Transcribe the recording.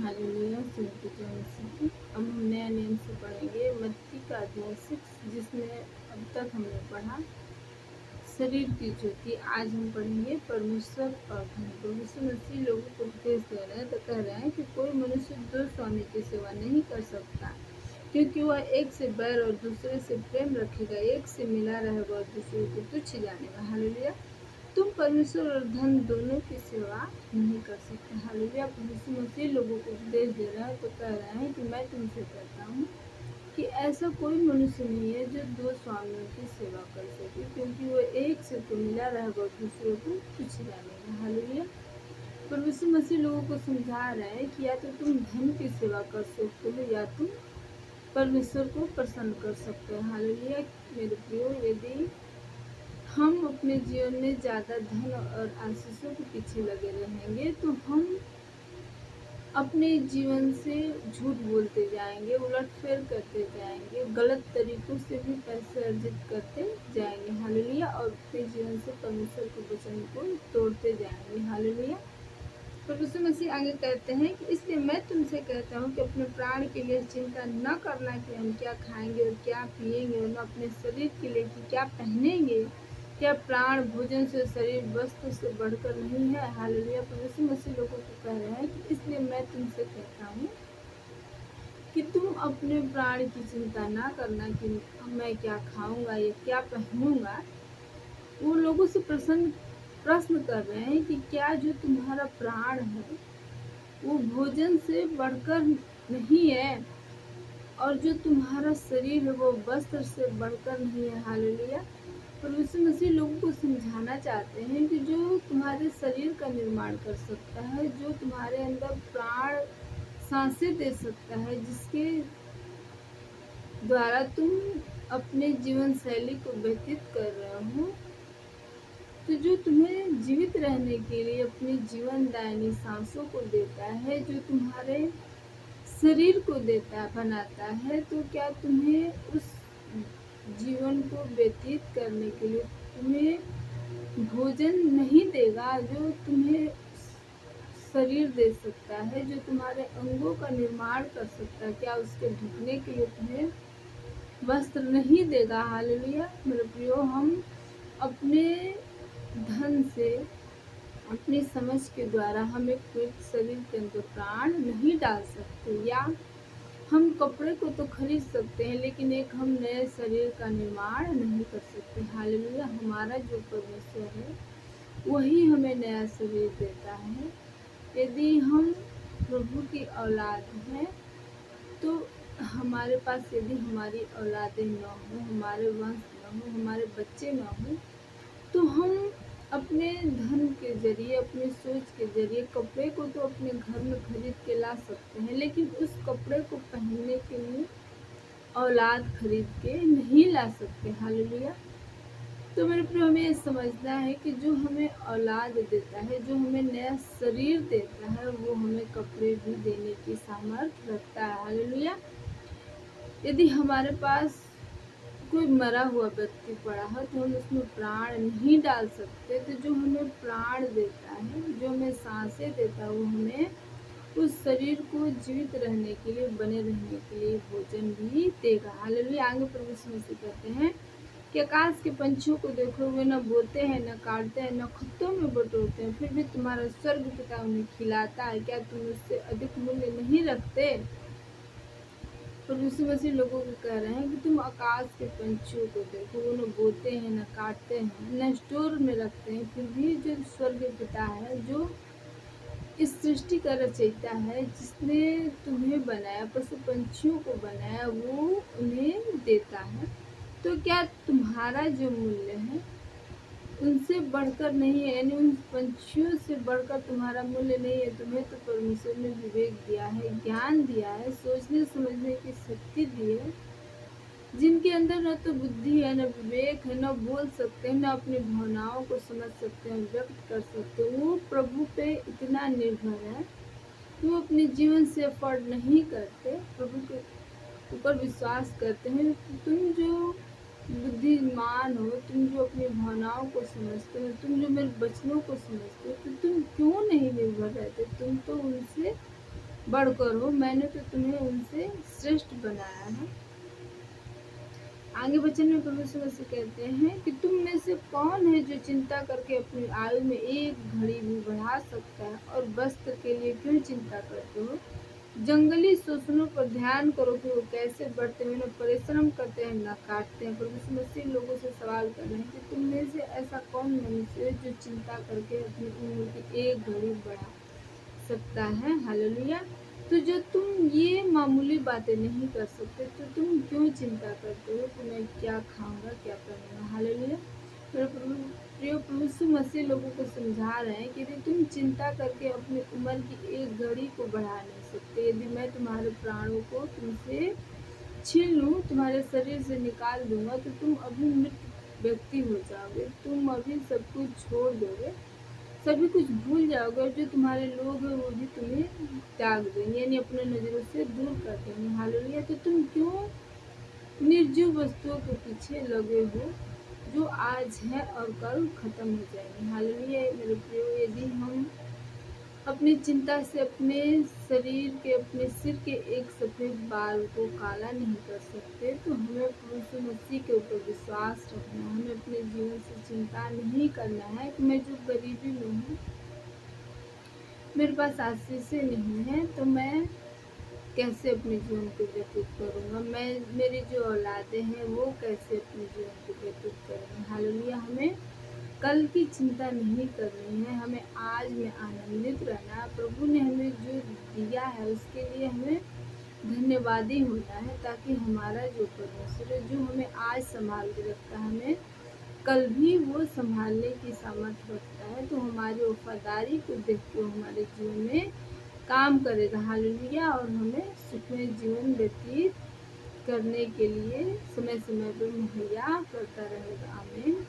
Hallelujah, स्तुति जय मसीह की। अब हम नया नियम से पढ़ेंगे मत्ती का अध्याय 6, जिसमें अब तक हमने पढ़ा शरीर की ज्योति। आज हम पढ़ेंगे परमेश्वर और धन। प्रभु मसीह लोगों को उपदेश दे रहे हैं तो कह रहे हैं कि कोई मनुष्य दो स्वामी की सेवा नहीं कर सकता, क्योंकि वह एक से बैर और दूसरे से प्रेम रखेगा, एक से मिला रहेगा और दूसरे को तुच्छ जानेगा। हालेलुया। तुम परमेश्वर और धन दोनों की सेवा नहीं कर सकते। हालेलुया। प्रभु मसीह लोगों को उपदेश दे रहा है तो कह रहे हैं कि मैं तुमसे कहता हूँ कि ऐसा कोई मनुष्य नहीं है जो दो स्वामियों की सेवा कर सके, क्योंकि वो एक से तो मिला रहेगा और दूसरे को तुच्छ जानेगा। हालेलुया। प्रभु मसीह लोगों को समझा रहे हैं कि या तो तुम धन की सेवा कर सकते हो या तुम परमेश्वर को प्रसन्न कर सकते हो। हालेलुया। मेरे प्रियो, यदि हम अपने जीवन में ज़्यादा धन और आशीषों के पीछे लगे रहेंगे तो हम अपने जीवन से झूठ बोलते जाएंगे, उलटफेर करते जाएंगे, गलत तरीकों से भी पैसे अर्जित करते जाएंगे। हालेलुया। और अपने जीवन से परमेश्वर के वचन को तोड़ते जाएंगे। हालेलुया। प्रभु मसीह आगे कहते हैं कि इसलिए मैं तुमसे कहता हूँ कि अपने प्राण के लिए चिंता न करना कि हम क्या खाएंगे और क्या पिएंगे, और न अपने शरीर के लिए कि क्या पहनेंगे। क्या प्राण भोजन से, शरीर वस्त्र से बढ़कर नहीं है। हालेलुया। प्रभु मसीह लोगों को कह रहे हैं कि इसलिए मैं तुमसे कहता हूँ कि तुम अपने प्राण की चिंता ना करना कि मैं क्या खाऊंगा या क्या पहनूंगा। वो लोगों से प्रश्न कर रहे हैं कि क्या जो तुम्हारा प्राण है वो भोजन से बढ़कर नहीं है, और जो तुम्हारा शरीर है वो वस्त्र से बढ़कर नहीं है। हालेलुया। प्रभु मसीह लोगों को समझाना चाहते हैं कि जो तुम्हारे शरीर का निर्माण कर सकता है, जो तुम्हारे अंदर प्राण सांसें दे सकता है, जिसके द्वारा तुम अपने जीवन शैली को व्यतीत कर रहे हो, तो जो तुम्हें जीवित रहने के लिए अपनी जीवन दायनी सांसों को देता है, जो तुम्हारे शरीर को देता बनाता है, तो क्या तुम्हें उस जीवन को व्यतीत करने के लिए तुम्हें भोजन नहीं देगा जो तुम्हें शरीर दे सकता है, जो तुम्हारे अंगों का निर्माण कर सकता है? क्या उसके ढकने के लिए तुम्हें वस्त्र नहीं देगा? हालेलुया। मेरे प्रियो, हम अपने धन से, अपनी समझ के द्वारा हम एक मृत शरीर के अंदर प्राण नहीं डाल सकते। या हम कपड़े को तो खरीद सकते हैं, लेकिन एक हम नए शरीर का निर्माण नहीं कर सकते। हालेलुया। हमारा जो परमेश्वर है वही हमें नया शरीर देता है। यदि हम प्रभु की औलाद हैं तो हमारे पास, यदि हमारी औलादें न हो, हमारे वंश न हो, हमारे बच्चे न हो, तो हम अपने धन के जरिए, अपनी सोच के जरिए कपड़े को तो अपने घर में खरीद के ला सकते हैं, लेकिन उस कपड़े को पहनने के लिए औलाद खरीद के नहीं ला सकते। हालेलुया। तो मेरे प्रिय, हमें ये समझना है कि जो हमें औलाद देता है, जो हमें नया शरीर देता है, वो हमें कपड़े भी देने की सामर्थ्य रखता है। हालेलुया। यदि हमारे पास कोई मरा हुआ व्यक्ति पड़ा है तो हम उसमें प्राण नहीं डाल सकते, तो जो हमें प्राण देता है, जो हमें सांसें देता है, वो हमें उस शरीर को जीवित रहने के लिए, बने रहने के लिए भोजन भी देगा। हालेलुया। आगे प्रभु यीशु मसीह कहते हैं कि आकाश के पंछियों को देखो, वे न बोते हैं, न काटते हैं, न खत्तों में बटोरते हैं, फिर भी तुम्हारा स्वर्ग पिता उन्हें खिलाता है। क्या तुम उससे अधिक मूल्य नहीं रखते? पर यीशु मसीह लोगों को कह रहे हैं कि तुम आकाश के पंछियों को देखो, वो न बोते हैं, न काटते हैं, न स्टोर में रखते हैं, फिर भी जो स्वर्ग पिता है, जो इस सृष्टि का रचयिता है, जिसने तुम्हें बनाया, पशु पंछियों को बनाया, वो उन्हें देता है। तो क्या तुम्हारा जो मूल्य है उनसे बढ़कर नहीं है? यानी उन पंछियों से बढ़कर तुम्हारा मूल्य नहीं है। तुम्हें तो परमेश्वर ने विवेक दिया है, ज्ञान दिया है, सोचने समझने की शक्ति दी है, जिनके अंदर न तो बुद्धि है, न विवेक है, न बोल सकते हैं, न अपनी भावनाओं को समझ सकते हैं, व्यक्त कर सकते हैं। वो प्रभु पे इतना निर्भर है कि वो अपने जीवन से अफोर्ड नहीं करते, प्रभु के ऊपर विश्वास करते हैं। तो तुम जो बुद्धिमान हो, तुम जो अपनी भावनाओं को समझते हो, तुम जो मेरे वचनों को समझते हो, तो तुम क्यों नहीं निर्भर रहते? तुम तो उनसे बढ़कर हो, मैंने तो तुम्हें उनसे श्रेष्ठ बनाया है। आगे वचन में प्रभु यीशु मसीह कहते हैं कि तुम में से कौन है जो चिंता करके अपनी आयु में एक घड़ी भी बढ़ा सकता है, और वस्त्र के लिए क्यों चिंता करते हो? जंगली शोषणों पर ध्यान करो कि वो कैसे बढ़ते हैं, न परिश्रम करते हैं न काटते हैं। प्रभु यीशु मसीह लोगों से सवाल कर रहे हैं कि तुम में से ऐसा कौन मनुष्य है जो चिंता करके अपनी उम्र की एक घड़ी बढ़ा सकता है। हालेलुया। तो जो तुम ये मामूली बातें नहीं कर सकते, तो तुम क्यों चिंता करते हो कि मैं क्या खाऊंगा, क्या पहनूंगा। हालेलुया। मेरे प्रिय प्रभु यीशु मसीह लोगों को समझा रहे हैं कि यदि तुम चिंता करके अपनी उम्र की एक घड़ी को बढ़ा नहीं सकते, यदि मैं तुम्हारे प्राणों को तुमसे छीन लूँ, तुम्हारे शरीर से निकाल दूंगा, तो तुम अभी मृत व्यक्ति हो जाओगे। तुम अभी सब कुछ छोड़ दोगे, सभी कुछ भूल जाओगे, और जो तुम्हारे लोग हैं वो भी तुम्हें त्याग देंगे, यानी अपने नज़रों से दूर कर देंगे। हालेलुया। तो तुम क्यों निर्जीव वस्तुओं के पीछे लगे हो जो आज है और कल खत्म हो जाएंगे। हालेलुया। मेरे प्रियो, यदि हम अपनी चिंता से अपने शरीर के, अपने सिर के एक सफ़ेद बाल को काला नहीं कर सकते, तो हमें प्रभु यीशु मसीह के ऊपर विश्वास रखना है। हमें अपने जीवन से चिंता नहीं करना है कि मैं जो गरीबी में हूँ, मेरे पास आशीषें नहीं है, तो मैं कैसे अपने जीवन को व्यतीत करूँगा, मैं, मेरी जो औलादें हैं वो कैसे अपने जीवन को व्यतीत करेंगे। हालेलुया। हमें कल की चिंता नहीं करनी है, हमें आज में आनंदित रहना है। प्रभु ने हमें जो दिया है उसके लिए हमें धन्यवादी होना है, ताकि हमारा जो परमेश्वर है, जो हमें आज संभाल के रखता है, हमें कल भी वो संभालने की सामर्थ्य रखता है। तो हमारी वफादारी को देख के हमारे जीवन में काम करेगा। हालेलुया। और हमें सुखमय जीवन व्यतीत करने के लिए समय समय पर मुहैया करता रहेगा। आमीन।